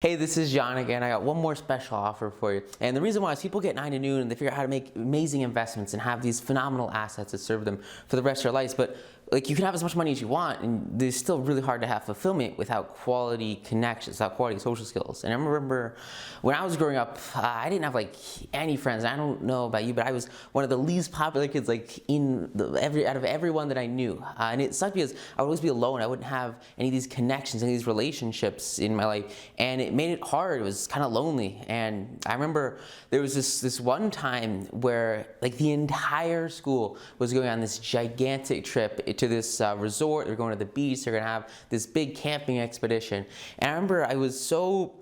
Hey, this is John again. I got one more special offer for you. And the reason why is people get 9 to noon and they figure out how to make amazing investments and have these phenomenal assets that serve them for the rest of their lives. But like, you can have as much money as you want, and it's still really hard to have fulfillment without quality connections, without quality social skills. And I remember when I was growing up, I didn't have like any friends. I don't know about you, but I was one of the least popular kids like out of everyone that I knew. And it sucked because I would always be alone. I wouldn't have any of these connections, any of these relationships in my life, and it made it hard. It was kind of lonely. And I remember there was this one time where like the entire school was going on this gigantic trip to this resort. They're going to the beach. They're going to have this big camping expedition. And I remember I was so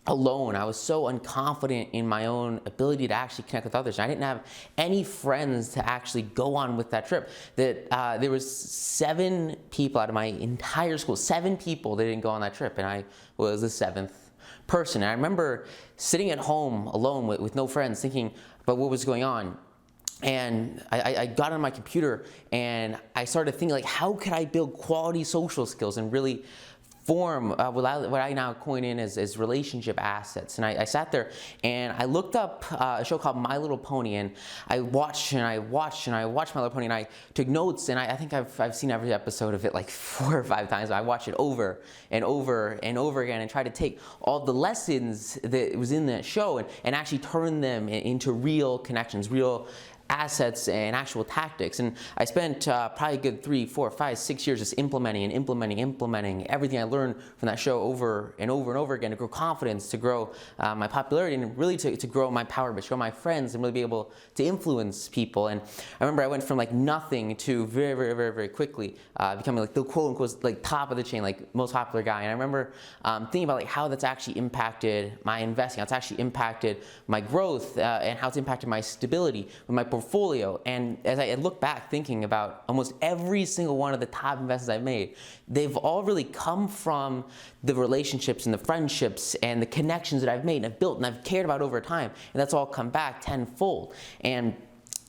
alone. I was so unconfident in my own ability to actually connect with others. And I didn't have any friends to actually go on with that trip. That there was 7 people out of my entire school, 7 people that didn't go on that trip, and I was the 7th person. And I remember sitting at home alone with no friends, thinking about what was going on. And I got on my computer and I started thinking, like, how could I build quality social skills and really form what I now coin in as relationship assets. And I sat there and I looked up a show called My Little Pony, and I watched My Little Pony, and I took notes, and I think I've seen every episode of it like 4 or 5 times. I watched it over and over and over again and tried to take all the lessons that was in that show and actually turn them into real connections, real assets and actual tactics. And I spent probably a good 3, 4, 5, 6 years just implementing everything I learned from that show over and over again to grow confidence, to grow my popularity, and really to grow my power, but show my friends and really be able to influence people. And I remember I went from like nothing to very quickly becoming like the quote unquote like top of the chain, like most popular guy. And I remember thinking about like how that's actually impacted my investing, how it's actually impacted my growth, and how it's impacted my stability with my portfolio. And as I look back thinking about almost every single one of the top investments I've made, they've all really come from the relationships and the friendships and the connections that I've made and I've built and I've cared about over time. And that's all come back tenfold. And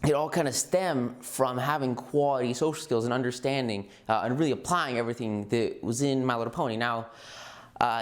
it all kind of stemmed from having quality social skills and understanding and really applying everything that was in My Little Pony. Now,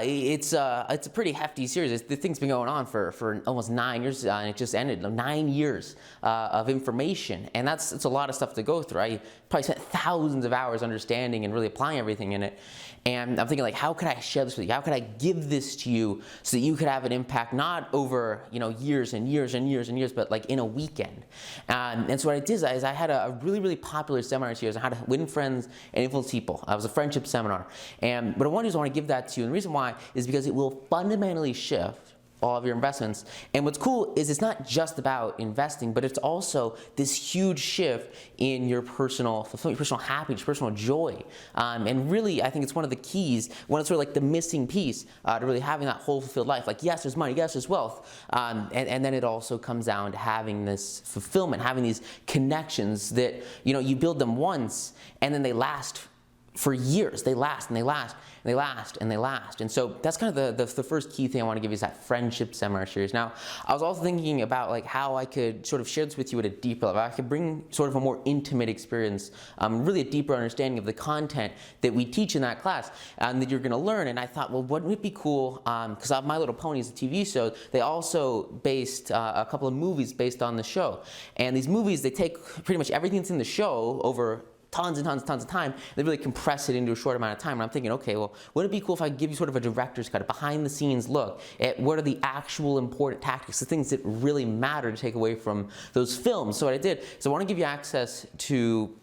it's a pretty hefty series. The thing's been going on for almost 9 years, and it just ended. 9 years of information, and it's a lot of stuff to go through. I probably spent thousands of hours understanding and really applying everything in it. And I'm thinking, like, how could I share this with you? How could I give this to you so that you could have an impact not over years and years, but like in a weekend? And so what I did is I had a really popular seminar series on how to win friends and influence people. It was a friendship seminar, and what I want to do is I want to give that to you. And the reason why is because it will fundamentally shift all of your investments. And what's cool is it's not just about investing, but it's also this huge shift in your personal fulfillment, your personal happiness, personal joy. And really, I think it's one of the keys, one of sort of like the missing piece to really having that whole fulfilled life. Like, yes, there's money, yes, there's wealth. And then it also comes down to having this fulfillment, having these connections that, you build them once and then they last for years. They last and they last and they last and they last. And so that's kind of the first key thing I want to give you is that friendship seminar series. Now, I was also thinking about like how I could sort of share this with you at a deeper level. I could bring sort of a more intimate experience, really a deeper understanding of the content that we teach in that class that you're going to learn. And I thought, well, wouldn't it be cool, because My Little Pony is a TV show, they also based a couple of movies based on the show. And these movies, they take pretty much everything that's in the show over tons of time. They really compress it into a short amount of time. And I'm thinking, okay, well, wouldn't it be cool if I give you sort of a director's cut, a behind the scenes look at what are the actual important tactics, the things that really matter to take away from those films? So what I did is I want to give you access to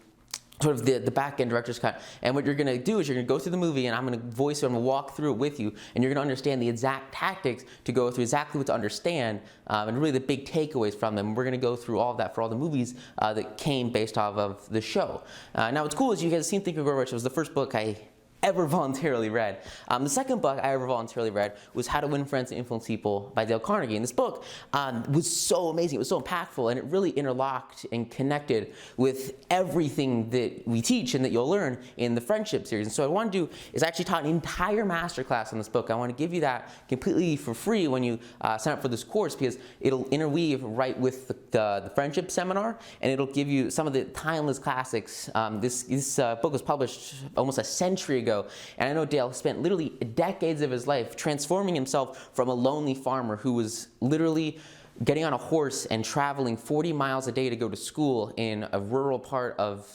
sort of the back-end director's cut. And what you're going to do is you're going to go through the movie, and I'm going to voice it, I'm going to walk through it with you, and you're going to understand the exact tactics to go through, exactly what to understand, and really the big takeaways from them. We're going to go through all of that for all the movies that came based off of the show. Now, what's cool is you guys have seen Think and Grow Rich. It was the first book I ever voluntarily read. The second book I ever voluntarily read was How to Win Friends and Influence People by Dale Carnegie. And this book was so amazing, it was so impactful, and it really interlocked and connected with everything that we teach and that you'll learn in the friendship series. And so what I want to do is actually taught an entire masterclass on this book. I want to give you that completely for free when you sign up for this course, because it'll interweave right with the friendship seminar, and it'll give you some of the timeless classics. This book was published almost a century ago ago. And I know Dale spent literally decades of his life transforming himself from a lonely farmer who was literally getting on a horse and traveling 40 miles a day to go to school in a rural part of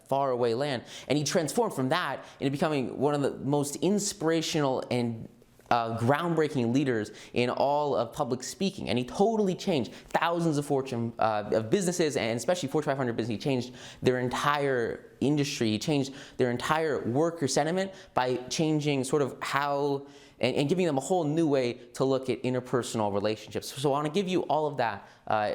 faraway land. And he transformed from that into becoming one of the most inspirational and groundbreaking leaders in all of public speaking. And he totally changed thousands of Fortune of businesses, and especially Fortune 500 business. He changed their entire industry. He changed their entire worker sentiment by changing sort of how and giving them a whole new way to look at interpersonal relationships. So I want to give you all of that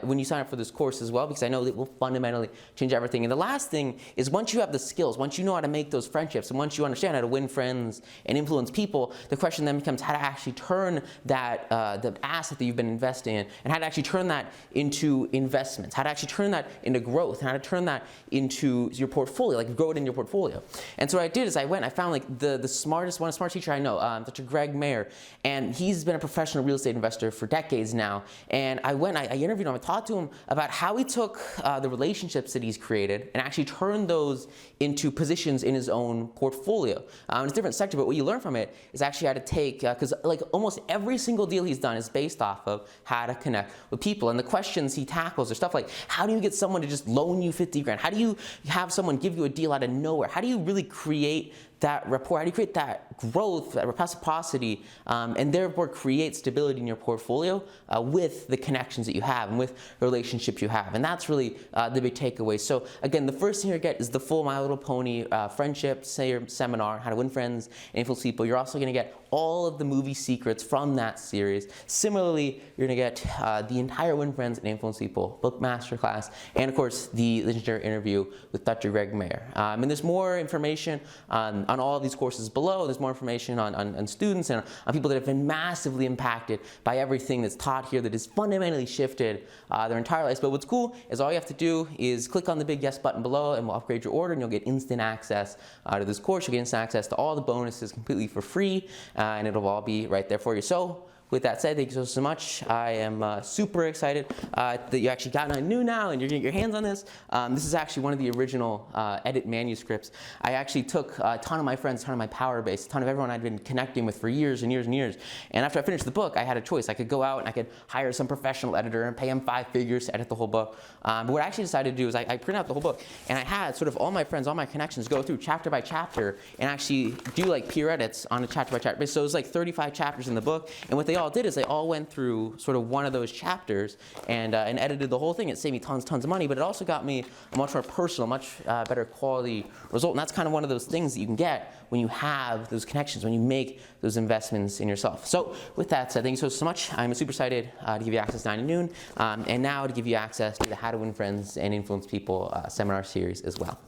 when you sign up for this course as well, because I know it will fundamentally change everything. And the last thing is, once you have the skills, once you know how to make those friendships, and once you understand how to win friends and influence people, the question then becomes how to actually turn that, the asset that you've been investing in, and how to actually turn that into investments, how to actually turn that into growth, and how to turn that into your portfolio, like grow it in your portfolio. And so what I did is I found like the smartest teacher I know, Dr. Greg Mayer, and he's been a professional real estate investor for decades now. And I interviewed him, I talked to him about how he took the relationships that he's created and actually turned those into positions in his own portfolio. It's a different sector, but what you learn from it is actually how to take, because like almost every single deal he's done is based off of how to connect with people. And the questions he tackles are stuff like, how do you get someone to just loan you 50 grand? How do you have someone give you a deal out of nowhere? How do you really create that rapport? How do you create that growth, that reciprocity, and therefore create stability in your portfolio with the connections that you have and with the relationships you have? And that's really the big takeaway. So again, the first thing you're going to get is the full My Little Pony friendship seminar, how to win friends and influence people. You're also going to get all of the movie secrets from that series. Similarly, you're going to get the entire Win Friends and Influence People book masterclass, and of course the legendary interview with Dr. Greg Mayer. And there's more information on all of these courses below. There's more information on students and on people that have been massively impacted by everything that's taught here, that has fundamentally shifted their entire lives. But what's cool is all you have to do is click on the big yes button below, and we'll upgrade your order, and you'll get instant access to this course. You'll get instant access to all the bonuses completely for free, and it'll all be right there for you. So with that said, thank you so much. I am super excited that you actually got on new now and you're getting your hands on this. This is actually one of the original edit manuscripts. I actually took a ton of my friends, a ton of my power base, a ton of everyone I'd been connecting with for years and years and years. And after I finished the book, I had a choice. I could go out and I could hire some professional editor and pay him 5 figures to edit the whole book. But what I actually decided to do is I printed out the whole book, and I had sort of all my friends, all my connections go through chapter by chapter and actually do like peer edits on a chapter by chapter basis. So it was like 35 chapters in the book, and what they all did is they all went through sort of one of those chapters and edited the whole thing. It saved me tons of money, but it also got me a much more personal, much better quality result. And that's kind of one of those things that you can get when you have those connections, when you make those investments in yourself. So with that said, thank you so much. I'm super excited to give you access to 9 to noon, and now to give you access to the How to Win Friends and Influence People seminar series as well.